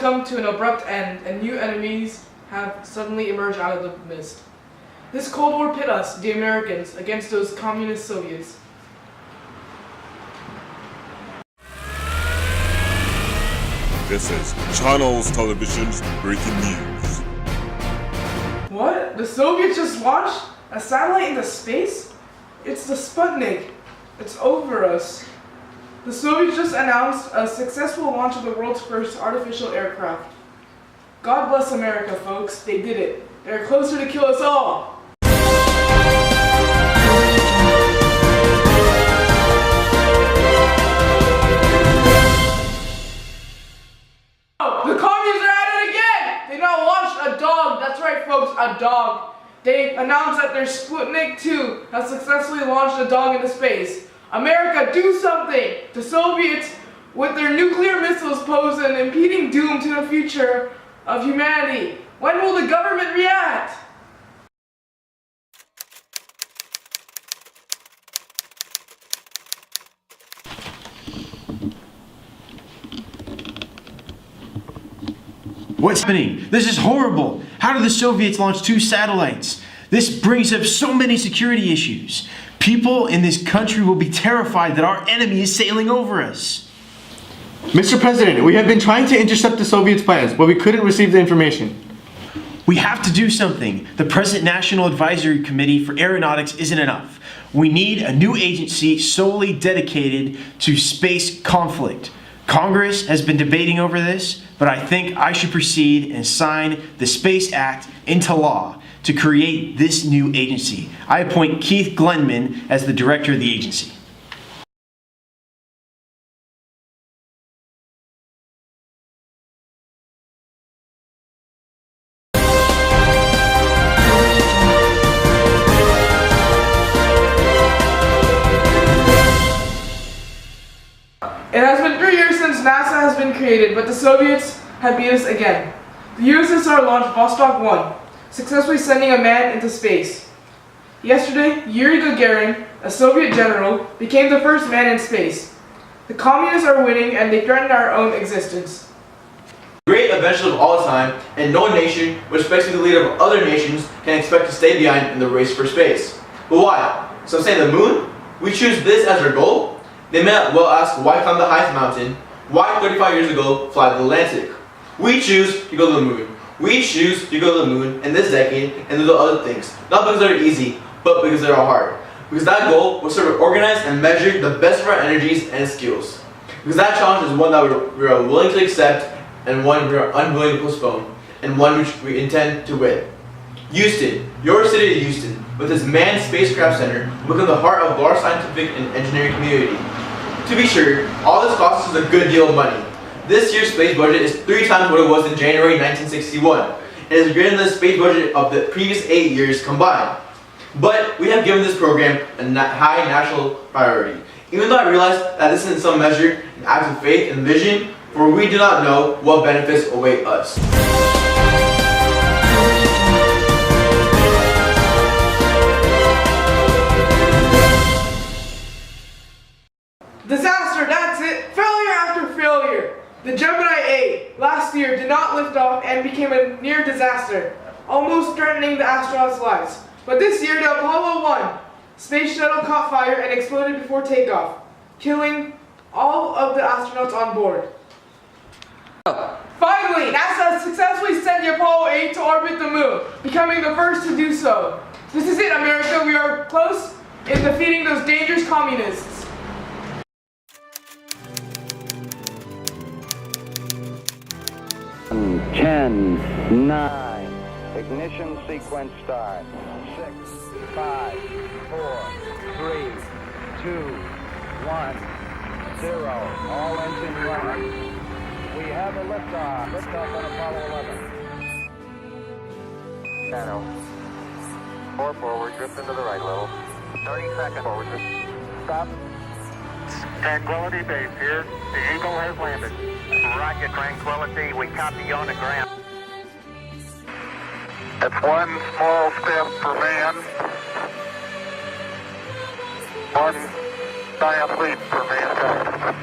come to an abrupt end, and new enemies have suddenly emerged out of the mist. This Cold War pit us, the Americans, against those communist Soviets. This is Channels Television's breaking news. What? The Soviets just launched a satellite into space? It's the Sputnik. It's over us. The Soviets just announced a successful launch of the world's first artificial aircraft. God bless America, folks. They did it. They're closer to kill us all. The communists are at it again! They now launched a dog. That's right, folks, a dog. They announced that their Sputnik 2 has successfully launched a dog into space. America, do something! The Soviets, with their nuclear missiles, pose an impending doom to the future of humanity. When will the government react? What's happening? This is horrible. How did the Soviets launch 2 satellites? This brings up so many security issues. People in this country will be terrified that our enemy is sailing over us. Mr. President, we have been trying to intercept the Soviets' plans, but we couldn't receive the information. We have to do something. The present National Advisory Committee for Aeronautics isn't enough. We need a new agency solely dedicated to space conflict. Congress has been debating over this, but I think I should proceed and sign the Space Act into law to create this new agency. I appoint Keith Glenman as the director of the agency. It has been 3 years since NASA has been created, but the Soviets have beat us again. The USSR launched Vostok 1, successfully sending a man into space. Yesterday, Yuri Gagarin, a Soviet general, became the first man in space. The communists are winning and they threaten our own existence. Great adventure of all time, and no nation, respecting the leader of other nations, can expect to stay behind in the race for space. But why? Some say the moon? We choose this as our goal? They may well ask, why climb the highest mountain? Why 35 years ago fly the Atlantic? We choose to go to the moon. We choose to go to the moon in this decade and do the other things. Not because they're easy, but because they're hard. Because that goal was to organize and measure the best of our energies and skills. Because that challenge is one that we are willing to accept, and one we are unwilling to postpone, and one which we intend to win. Houston, your city of Houston, with its manned spacecraft center, will become the heart of our scientific and engineering community. To be sure, all this costs us a good deal of money. This year's space budget is 3 times what it was in January 1961, and is greater than the space budget of the previous 8 years combined. But we have given this program a high national priority, even though I realize that this is in some measure an act of faith and vision, for we do not know what benefits await us. Disaster, that's it! Failure after failure! The Gemini 8 last year did not lift off and became a near disaster, almost threatening the astronauts' lives. But this year, the Apollo 1 space shuttle caught fire and exploded before takeoff, killing all of the astronauts on board. Finally, NASA has successfully sent the Apollo 8 to orbit the moon, becoming the first to do so. This is it, America. We are close in defeating those dangerous communists. 10, 9, ignition sequence start. 6, 5, 4, 3, 2, 1, 0. All engine running. We have a liftoff. Liftoff on Apollo 11. Channel. 4 forward, drift into the right a little. 30 seconds forward. Stop. Tranquility Base here. The Eagle has landed. Roger, Tranquility. We copy you on the ground. That's one small step for man. One giant leap for mankind.